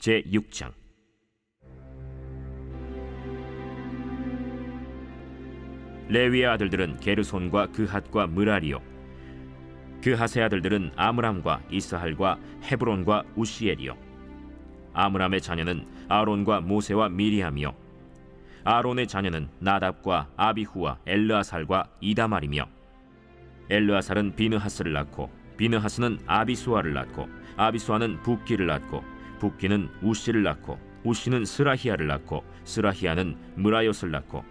제6장. 레위의 아들들은 게르손과 그핫과 므라리요, 그핫의 아들들은 아므람과 이스할과 헤브론과 우시엘이요. 아므람의 자녀는 아론과 모세와 미리암이요, 아론의 자녀는 나답과 아비후와 엘르아살과 이다말이며, 엘르아살은 비느하스를 낳고 비느하스는 아비수아를 낳고 아비수아는 붓기를 낳고 붓기는 우시를 낳고 우시는 스라히야를 낳고 스라히야는 므라요스를 낳고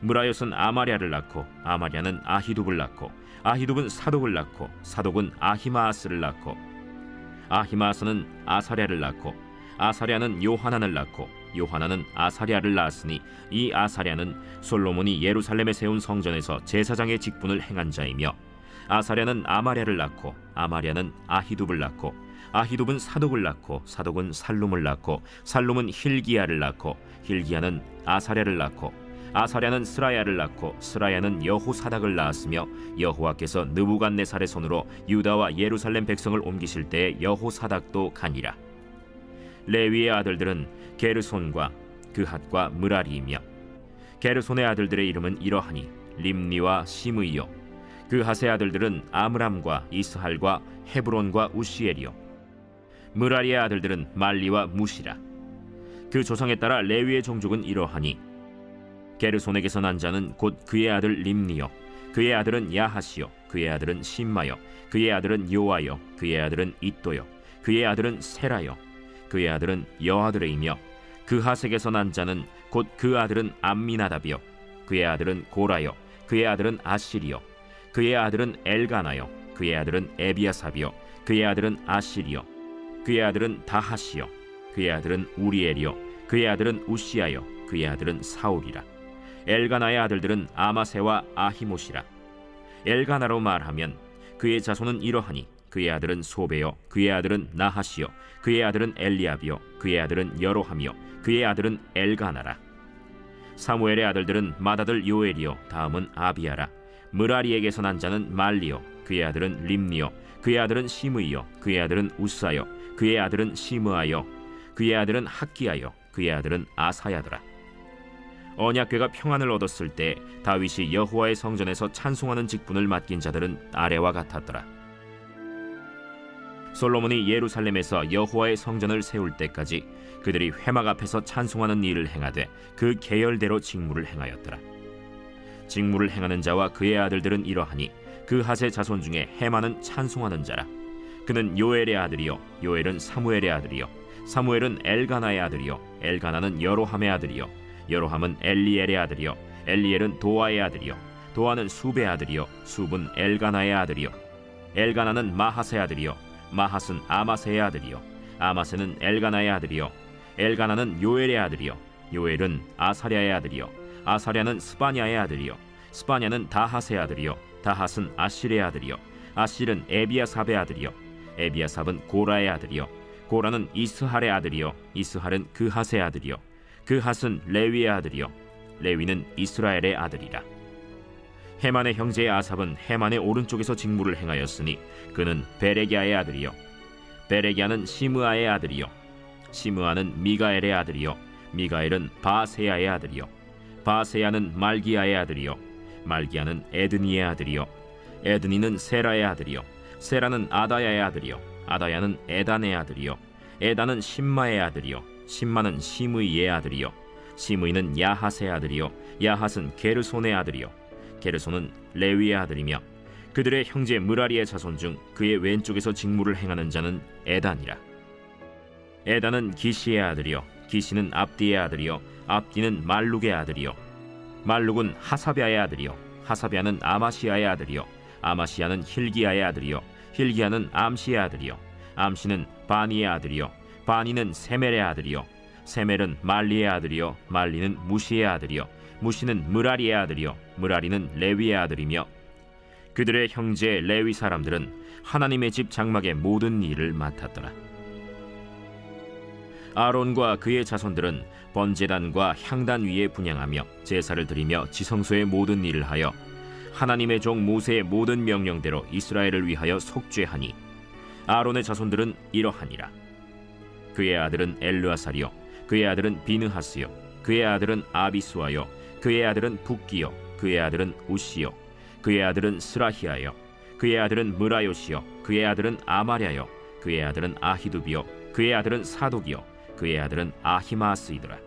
므라요스는 아마랴를 낳고 아마랴는 아히둡을 낳고 아히둡은 사독을 낳고 사독은 아히마아스를 낳고 아히마아스는 아사랴를 낳고 아사랴는 요하난을 낳고 요하난은 아사랴를 낳았으니 이 아사랴는 솔로몬이 예루살렘에 세운 성전에서 제사장의 직분을 행한 자이며, 아사랴는 아마랴를 낳고 아마랴는 아히둡을 낳고 아히둡은 사독을 낳고 사독은 살룸을 낳고 살룸은 힐기야를 낳고 힐기야는 아사랴를 낳고 아사랴는 스라야를 낳고 스라야는 여호사닥을 낳았으며, 여호와께서 느부갓네살의 손으로 유다와 예루살렘 백성을 옮기실 때에 여호사닥도 가니라. 레위의 아들들은 게르손과 그핫과 므라리이며, 게르손의 아들들의 이름은 이러하니 림니와 시므이요, 그핫의 아들들은 아므람과 이스할과 헤브론과 우시엘이요, 므라리의 아들들은 말리와 무시라. 그 조상에 따라 레위의 종족은 이러하니 게르손에게서 난 자는 곧 그의 아들 림니요, 그의 아들은 야하시요, 그의 아들은 심마요, 그의 아들은 요아요, 그의 아들은 이또요, 그의 아들은 세라요, 그의 아들은 여아들이며, 그핫에게서 난 자는 곧 그 아들은 암미나답이요, 그의 아들은 고라요, 그의 아들은 아실이요, 그의 아들은 엘가나요, 그의 아들은 에비아삽이요, 그의 아들은 아실이요, 그의 아들은 다하시요, 그의 아들은 우리엘이요, 그의 아들은 우시아요, 그의 아들은 사울이라. 엘가나의 아들들은 아마세와 아히못이라. 엘가나로 말하면 그의 자손은 이러하니 그의 아들은 소베요, 그의 아들은 나하시요, 그의 아들은 엘리압이요, 그의 아들은 여로함이요, 그의 아들은 엘가나라. 사무엘의 아들들은 맏아들 요엘이요, 다음은 아비야라. 므라리에게서 난 자는 말리요, 그의 아들은 림니요, 그의 아들은 시므이요, 그의 아들은 우사요, 그의 아들은 시므아요, 그의 아들은 학기야요, 그의 아들은 아사야더라. 언약궤가 평안을 얻었을 때 다윗이 여호와의 성전에서 찬송하는 직분을 맡긴 자들은 아래와 같았더라. 솔로몬이 예루살렘에서 여호와의 성전을 세울 때까지 그들이 회막 앞에서 찬송하는 일을 행하되 그 계열대로 직무를 행하였더라. 직무를 행하는 자와 그의 아들들은 이러하니 그핫의 자손 중에 헤만은 찬송하는 자라. 그는 요엘의 아들이요, 요엘은 사무엘의 아들이요, 사무엘은 엘가나의 아들이요, 엘가나는 여로함의 아들이요, 여로함은 엘리엘의 아들이요, 엘리엘은 도아의 아들이요, 도아는 숲의 아들이요, 숲은 엘가나의 아들이요, 엘가나는 마핫의 아들이요, 마핫은 아마세의 아들이요, 아마세는 엘가나의 아들이요, 엘가나는 요엘의 아들이요, 요엘은 아사랴의 아들이요, 아사랴는 스바냐의 아들이요, 스바냐는 다핫의 아들이요, 다핫은 아실의 아들이요, 아실은 에비아삽의 아들이요, 에비아삽은 고라의 아들이요, 고라는 이스할의 아들이요, 이스할은 그핫의 아들이요, 그핫은 레위의 아들이요, 레위는 이스라엘의 아들이라. 헤만의 형제의 아삽은 헤만의 오른쪽에서 직무를 행하였으니 그는 베레기야의 아들이요, 베레기야는 시므아의 아들이요, 시므아는 미가엘의 아들이요, 미가엘은 바세야의 아들이요, 바세야는 말기야의 아들이요, 말기야는 에드니의 아들이요, 에드니는 세라의 아들이요, 세라는 아다야의 아들이요, 아다야는 에단의 아들이요, 에단은 심마의 아들이요, 심마는 시므이의 아들이요, 시므이는 야핫의 아들이요, 야핫은 게르손의 아들이요, 게르손은 레위의 아들이며, 그들의 형제 므라리의 자손 중 그의 왼쪽에서 직무를 행하는 자는 에단이라. 에단은 기시의 아들이요, 기시는 압디의 아들이요, 압디는 말룩의 아들이요, 말룩은 하사비아의 아들이요, 하사비아는 아마시아의 아들이요, 아마시아는 힐기야의 아들이요, 힐기야는 암시의 아들이요, 암시는 바니의 아들이요, 바니는 세멜의 아들이요, 세멜은 말리의 아들이요, 말리는 무시의 아들이요, 무시는 므라리의 아들이요, 므라리는 레위의 아들이며, 그들의 형제 레위 사람들은 하나님의 집 장막의 모든 일을 맡았더라. 아론과 그의 자손들은 번제단과 향단 위에 분향하며 제사를 드리며 지성소의 모든 일을 하여 하나님의 종 모세의 모든 명령대로 이스라엘을 위하여 속죄하니, 아론의 자손들은 이러하니라. 그의 아들은 엘르아살이요 그의 아들은 비느하스요 그의 아들은 아비수아요 그의 아들은 붓기요 그의 아들은 우시요 그의 아들은 스라히아요 그의 아들은 무라요시요 그의 아들은 아마랴요 그의 아들은 아히두비요 그의 아들은 사독이요 그의 아들은 아히마스이더라.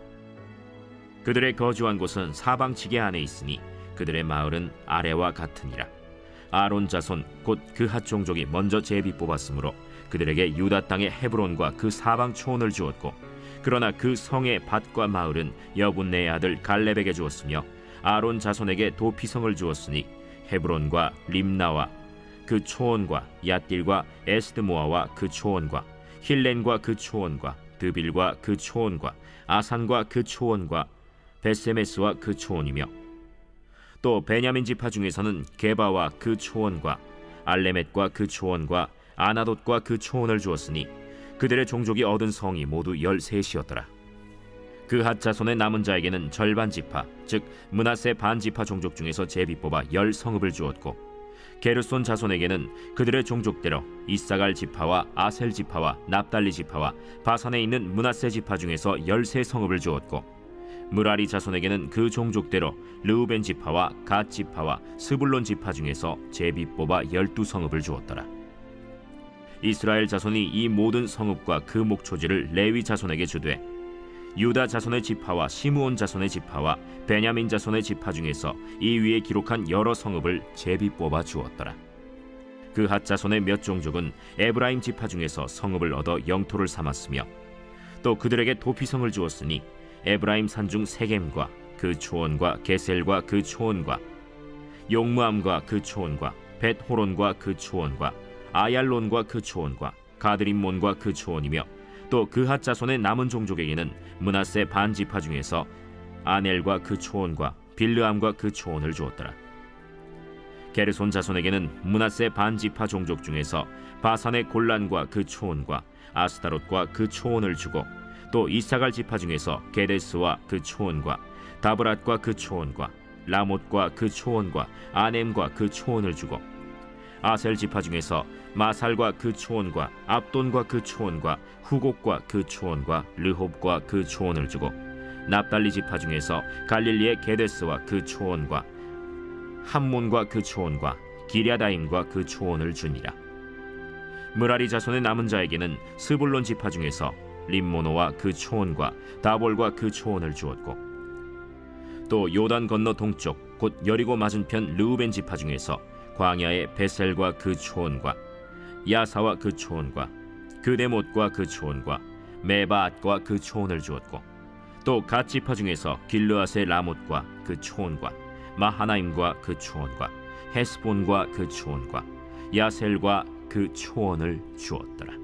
그들의 거주한 곳은 사방 지게 안에 있으니 그들의 마을은 아래와 같으니라. 아론 자손 곧 그핫 종족이 먼저 제비 뽑았으므로 그들에게 유다 땅의 헤브론과 그 사방 초원을 주었고, 그러나 그 성의 밭과 마을은 여분네의 아들 갈렙에게 주었으며 아론 자손에게 도피성을 주었으니 헤브론과 림나와 그 초원과 얏길과 에스드모아와 그 초원과 힐렌과 그 초원과 드빌과 그 초원과 아산과 그 초원과 베세메스와 그 초원이며, 또 베냐민 지파 중에서는 게바와 그 초원과 알레멧과 그 초원과 아나돗과 그 초원을 주었으니 그들의 종족이 얻은 성이 모두 13이었더라. 그핫 자손의 남은 자에게는 절반 지파, 즉 므낫세 반 지파 종족 중에서 제비 뽑아 10성읍을 주었고, 게르손 자손에게는 그들의 종족대로 이사갈 지파와 아셀 지파와 납달리 지파와 바산에 있는 므낫세 지파 중에서 13성읍을 주었고, 무라리 자손에게는 그 종족대로 르우벤 지파와 갓 지파와 스불론 지파 중에서 제비 뽑아 12성읍을 주었더라. 이스라엘 자손이 이 모든 성읍과 그 목초지를 레위 자손에게 주되, 유다 자손의 지파와 시므온 자손의 지파와 베냐민 자손의 지파 중에서 이 위에 기록한 여러 성읍을 제비 뽑아 주었더라. 그핫 자손의 몇 종족은 에브라임 지파 중에서 성읍을 얻어 영토를 삼았으며, 또 그들에게 도피성을 주었으니 에브라임 산중 세겜과 그 초원과 게셀과 그 초원과 용무암과 그 초원과 벳호론과 그 초원과 아얄론과 그 초원과 가드림몬과 그 초원이며, 또 그핫 자손의 남은 종족에게는 므낫세 반 지파 중에서 아넬과 그 초원과 빌르암과 그 초원을 주었더라. 게르손 자손에게는 므낫세 반 지파 종족 중에서 바산의 골란과 그 초원과 아스타롯과 그 초원을 주고, 또 이사갈 지파 중에서 게데스와 그 초원과 다브랏과 그 초원과 라못과 그 초원과 아넴과 그 초원을 주고, 아셀 지파 중에서 마살과 그 초원과 압돈과 그 초원과 후곡과 그 초원과 르홉과 그 초원을 주고, 납달리 지파 중에서 갈릴리의 게데스와 그 초원과 함몬과 그 초원과 기랴다임과 그 초원을 주니라. 무라리 자손의 남은 자에게는 스불론 지파 중에서 림모노와 그 초원과 다볼과 그 초원을 주었고, 또 요단 건너 동쪽 곧 여리고 맞은편 르우벤 지파 중에서 광야의 베셀과 그 초원과 야사와 그 초원과 그데못과 그 초원과 메바앗과 그 초원을 주었고, 또 갓 지파 중에서 길르앗의 라못과 그 초원과 마하나임과 그 초원과 헤스본과 그 초원과 야셀과 그 초원을 주었더라.